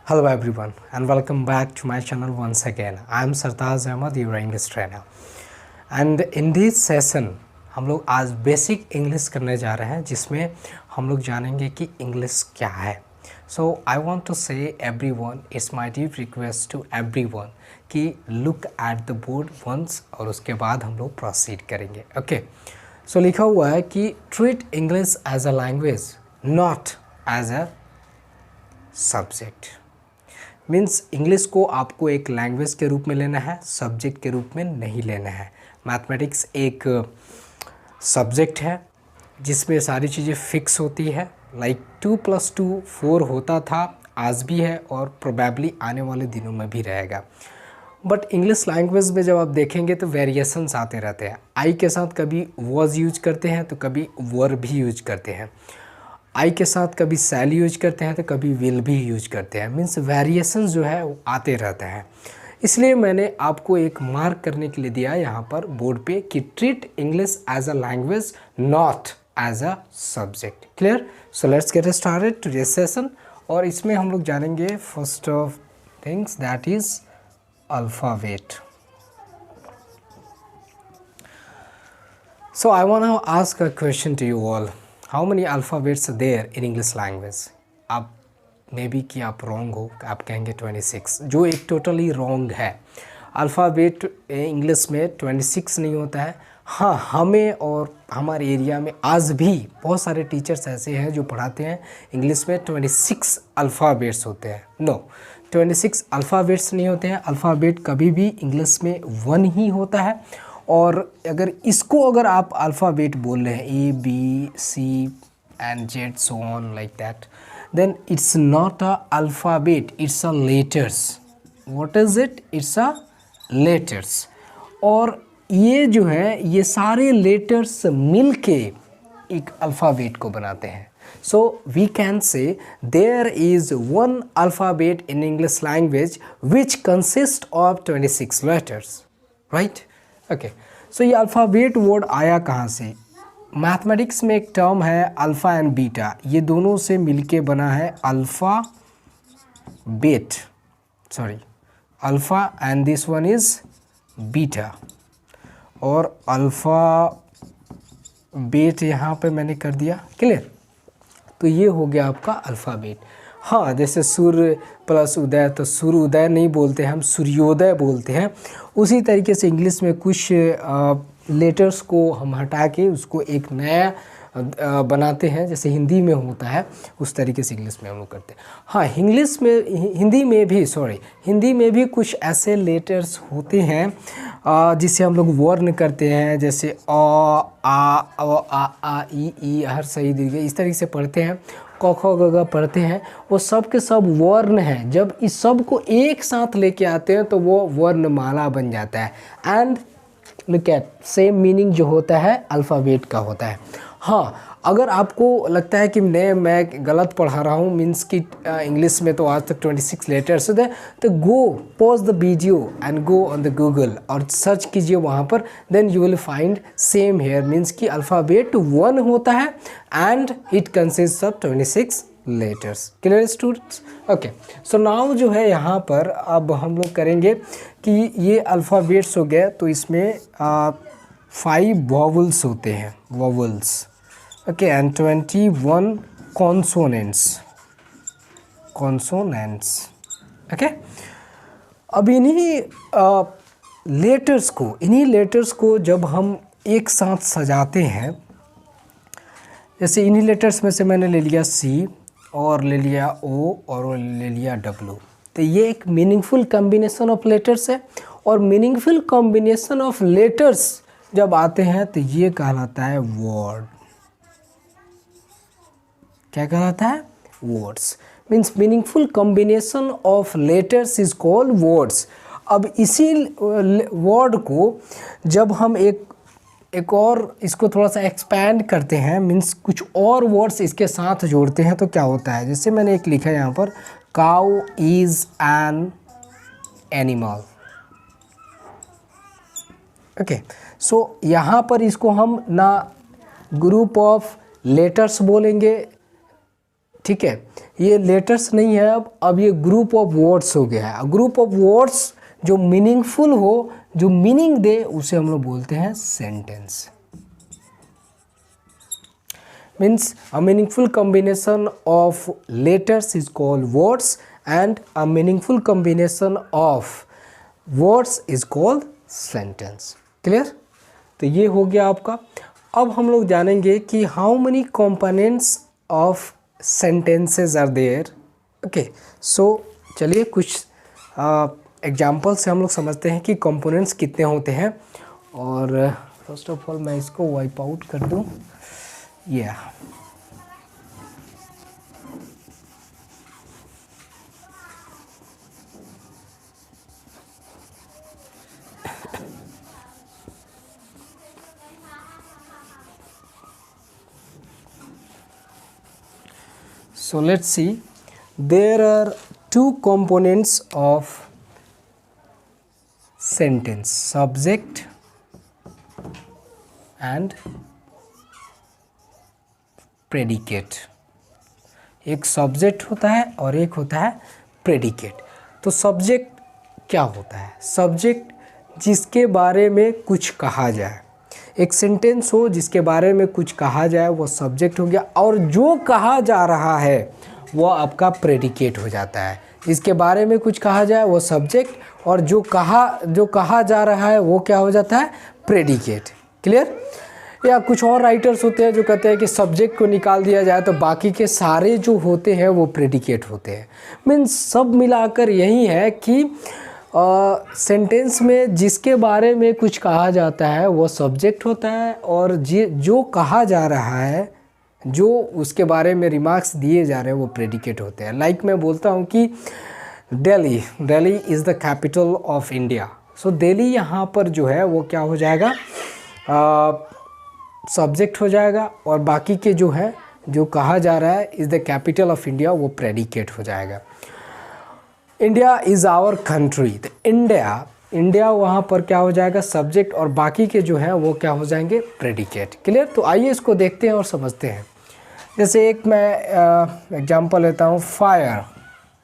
Hello everyone and welcome back to my channel once again. I am Sartaज Ahmad, your English trainer. And in this session हम लोग आज basic English करने जा रहे हैं जिसमें हम लोग जानेंगे कि इंग्लिश क्या है. So I want to say everyone, it's my deep request to everyone कि look at the board once और उसके बाद हम लोग proceed करेंगे. Okay. So लिखा हुआ है कि treat English as a language, not as a subject. Means English को आपको एक लैंग्वेज के रूप में लेना है, सब्जेक्ट के रूप में नहीं लेना है. मैथमेटिक्स एक सब्जेक्ट है जिसमें सारी चीज़ें फिक्स होती है. लाइक 2 + 2 4 होता था, आज भी है और प्रोबेबली आने वाले दिनों में भी रहेगा. बट इंग्लिश लैंग्वेज में जब आप देखेंगे तो वेरिएशंस आते रहते हैं. आई के साथ कभी वॉज यूज करते हैं तो कभी वर भी यूज करते हैं. आई के साथ कभी सैल यूज करते हैं तो कभी विल भी यूज करते हैं. मीन्स वेरिएशन जो है वो आते रहते हैं. इसलिए मैंने आपको एक मार्क करने के लिए दिया यहाँ पर बोर्ड पे कि treat English as a language not as a subject. Clear? So let's get started today session. और इसमें हम लोग जानेंगे first of things that is alphabet. So I want to ask a question to you all. How many alphabets there in English language? आप may be कि आप wrong हो, आप कहेंगे 26, जो एक टोटली रॉन्ग है. अल्फ़ाबेट इंग्लिश में 26 नहीं होता है. हाँ, हमें और हमारे एरिया में आज भी बहुत सारे टीचर्स ऐसे हैं जो पढ़ाते हैं इंग्लिश में 26 अल्फ़ाबेट्स होते हैं. नो, 26 अल्फ़ाबेट्स नहीं होते हैं. अल्फ़ाबेट कभी भी इंग्लिश में 1 ही होता है. और अगर आप अल्फ़ाबेट बोल रहे हैं A B C and Z so on like that, then it's not a alphabet, it's a letters. What is it? It's a letters. और ये जो है ये सारे लेटर्स मिल के एक अल्फ़ाबेट को बनाते हैं. So we can say there is 1 alphabet in English language which consist of 26 letters. Right? Okay. So ये अल्फ़ाबेट वर्ड आया कहाँ से? मैथमेटिक्स में एक टर्म है अल्फ़ा एंड बीटा. ये दोनों से मिलके बना है alpha bet. Sorry, alpha and this one is beta. और अल्फ़ा बेट यहाँ पे मैंने कर दिया. क्लियर? तो ये हो गया आपका अल्फ़ाबेट. हाँ, जैसे सूर्य प्लस उदय, तो सूर्य उदय नहीं बोलते हैं, हम सूर्योदय बोलते हैं. उसी तरीके से इंग्लिश में कुछ लेटर्स को हम हटा के उसको एक नया बनाते हैं, जैसे हिंदी में होता है उस तरीके से इंग्लिश में हम लोग करते हैं. हाँ, हिंदी में भी कुछ ऐसे लेटर्स होते हैं जिसे हम लोग वर्ण करते हैं, जैसे अ आ ई हर सही दीर्घ इस तरीके से पढ़ते हैं. क ख ग घ पढ़ते हैं. वो सब के सब वर्ण हैं. जब इस सब को एक साथ लेके आते हैं तो वो वर्णमाला बन जाता है. And look at, same meaning जो होता है अल्फ़ाबेट का होता है. हाँ, अगर आपको लगता है कि मैं गलत पढ़ा रहा हूँ, मीन्स कि इंग्लिश में तो आज तक 26 लेटर्स होते हैं, तो go pause the video and go on the Google और सर्च कीजिए वहाँ पर. Then you will find same here. Means कि अल्फ़ाबेट 1 होता है and it consist of 26 letters. Clear students? Okay. So now जो है यहाँ पर अब हम लोग करेंगे कि ये अल्फ़ाबेट्स हो गए तो इसमें 5 वॉवल्स होते हैं, vowels. Okay. And 21 consonants. Okay. अब इन्हीं लेटर्स को जब हम एक साथ सजाते हैं, जैसे इन्हीं लेटर्स में से मैंने ले लिया सी और ले लिया ओ और ले लिया डब्लू, तो ये एक मीनिंगफुल कॉम्बिनेशन ऑफ लेटर्स है. और मीनिंगफुल कॉम्बिनेशन ऑफ लेटर्स जब आते हैं तो ये कहलाता है वर्ड. क्या कहलाता है? Words. Means meaningful combination of letters is called words. अब इसी वर्ड को जब हम एक और इसको थोड़ा सा एक्सपैंड करते हैं, मीन्स कुछ और वर्ड्स इसके साथ जोड़ते हैं, तो क्या होता है? जैसे मैंने एक लिखा है यहाँ पर, cow is an animal. Okay. So यहाँ पर इसको हम ना ग्रुप ऑफ लेटर्स बोलेंगे, ठीक है, ये लेटर्स नहीं है, अब ये ग्रुप ऑफ वर्ड्स हो गया है। ग्रुप ऑफ वर्ड्स जो मीनिंगफुल हो, जो मीनिंग दे, उसे हम लोग बोलते हैं sentence. Means a meaningful combination of letters is called words and a meaningful combination of words is called sentence. Clear? तो ये हो गया आपका। अब हम लोग जानेंगे कि how many components of sentences are there. Okay, so चलिए कुछ एग्जाम्पल से हम लोग समझते हैं कि components कितने होते हैं। और फर्स्ट ऑफ ऑल मैं इसको वाइप आउट कर दूँ। Yeah. So let's see, there are two components of sentence, subject and predicate. एक सब्जेक्ट होता है और एक होता है प्रेडिकेट। तो सब्जेक्ट क्या होता है? सब्जेक्ट जिसके बारे में कुछ कहा जाए, एक सेंटेंस हो जिसके बारे में कुछ कहा जाए, वो सब्जेक्ट हो गया। और जो कहा जा रहा है वो आपका प्रेडिकेट हो जाता है। इसके बारे में कुछ कहा जाए वो सब्जेक्ट, और जो कहा जा रहा है वो क्या हो जाता है? प्रेडिकेट। क्लियर? या कुछ और राइटर्स होते हैं जो कहते हैं कि सब्जेक्ट को निकाल दिया जाए तो बाकी के सारे जो होते हैं वो प्रेडिकेट होते हैं। मीन्स सब मिलाकर यही है कि सेंटेंस में जिसके बारे में कुछ कहा जाता है वो सब्जेक्ट होता है, और जो कहा जा रहा है, जो उसके बारे में रिमार्क्स दिए जा रहे हैं वो प्रेडिकेट होते हैं। लाइक मैं बोलता हूँ कि Delhi is the capital of India. So Delhi यहाँ पर जो है वो क्या हो जाएगा? सब्जेक्ट हो जाएगा, और बाकी के जो है जो कहा जा रहा है is the capital of India, वो प्रेडिकेट हो जाएगा। इंडिया इज़ आवर कंट्री, तो इंडिया वहाँ पर क्या हो जाएगा? सब्जेक्ट, और बाकी के जो है वो क्या हो जाएंगे? प्रेडिकेट। क्लियर? तो आइए इसको देखते हैं और समझते हैं। जैसे एक मैं एग्जांपल लेता हूँ, फायर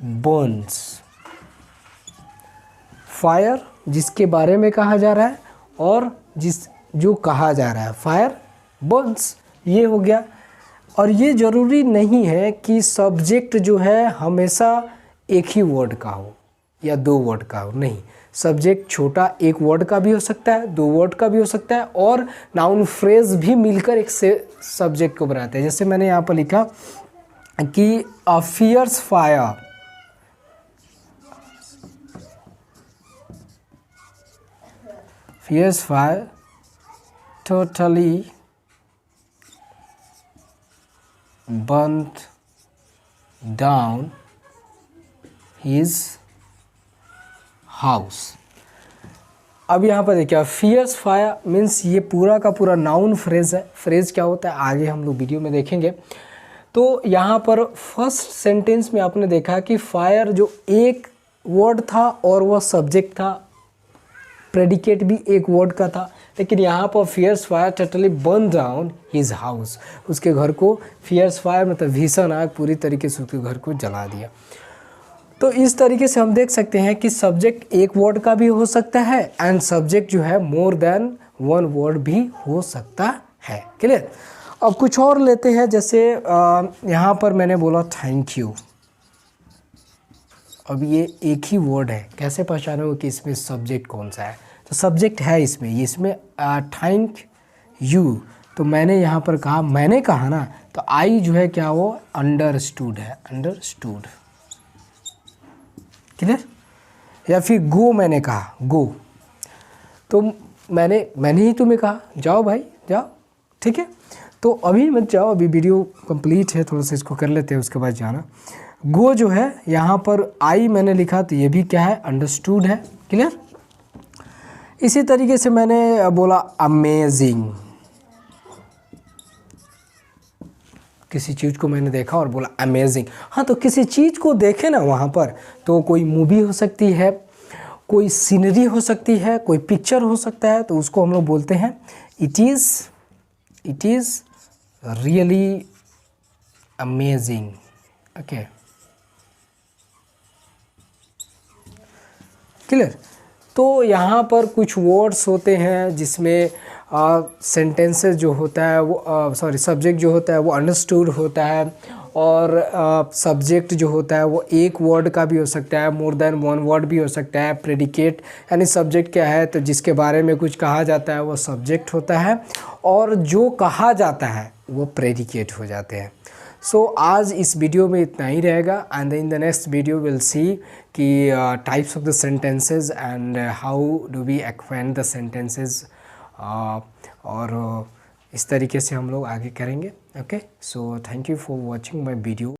बर्न्स। फायर जिसके बारे में कहा जा रहा है और जो कहा जा रहा है, फायर बर्न्स, ये हो गया। और ये ज़रूरी नहीं है कि सब्जेक्ट जो है हमेशा एक ही वर्ड का हो या दो वर्ड का हो, नहीं। सब्जेक्ट छोटा एक वर्ड का भी हो सकता है, दो वर्ड का भी हो सकता है, और नाउन फ्रेज भी मिलकर एक से सब्जेक्ट को बनाते हैं। जैसे मैंने यहाँ पर लिखा कि a fierce fire, fierce fire totally burnt down his house। अब यहाँ पर देखिए, फियर्स फायर मीन्स ये पूरा का पूरा नाउन फ्रेज है। फ्रेज क्या होता है आगे हम लोग वीडियो में देखेंगे। तो यहाँ पर फर्स्ट सेंटेंस में आपने देखा कि फायर जो एक वर्ड था और वह सब्जेक्ट था, प्रेडिकेट भी एक वर्ड का था। लेकिन यहाँ पर fierce fire totally burn down his house, उसके घर को फियर्स फायर मतलब भीषण आग पूरी तरीके से उसके घर को जला दिया। तो इस तरीके से हम देख सकते हैं कि सब्जेक्ट एक वर्ड का भी हो सकता है, एंड सब्जेक्ट जो है मोर देन वन वर्ड भी हो सकता है। क्लियर? अब कुछ और लेते हैं। जैसे यहाँ पर मैंने बोला थैंक यू। अब ये एक ही वर्ड है, कैसे पहचानोगे कि इसमें सब्जेक्ट कौन सा है? तो सब्जेक्ट है इसमें थैंक यू। तो मैंने यहाँ पर कहा, मैंने कहा ना, तो आई जो है क्या, वो अंडरस्टूड है, अंडरस्टूड। क्लियर? या फिर गो, मैंने कहा गो, तो मैंने ही तुम्हें कहा जाओ भाई जाओ। ठीक है? तो अभी मत जाओ, अभी वीडियो कंप्लीट है, थोड़ा सा इसको कर लेते हैं, उसके बाद जाना। गो जो है यहाँ पर आई मैंने लिखा, तो ये भी क्या है? अंडरस्टूड है। क्लियर? इसी तरीके से मैंने बोला अमेजिंग, किसी चीज़ को मैंने देखा और बोला अमेजिंग। हाँ, तो किसी चीज़ को देखे ना वहाँ पर, तो कोई मूवी हो सकती है, कोई सीनरी हो सकती है, कोई पिक्चर हो सकता है, तो उसको हम लोग बोलते हैं it is really amazing. Okay, clear. तो यहाँ पर कुछ वर्ड्स होते हैं जिसमें सेंटेंसेस जो होता है वो सॉरी सब्जेक्ट जो होता है वो अंडरस्टूड होता है, और सब्जेक्ट जो होता है वो एक वर्ड का भी हो सकता है, मोर देन वन वर्ड भी हो सकता है। प्रेडिकेट यानी सब्जेक्ट क्या है, तो जिसके बारे में कुछ कहा जाता है वो सब्जेक्ट होता है, और जो कहा जाता है वो प्रेडिकेट हो जाते हैं। सो आज इस वीडियो में इतना ही रहेगा, and in the next video will see कि types of the sentences and how do we acquaint the sentences, और इस तरीके से हम लोग आगे करेंगे। Okay, so thank you for watching my video.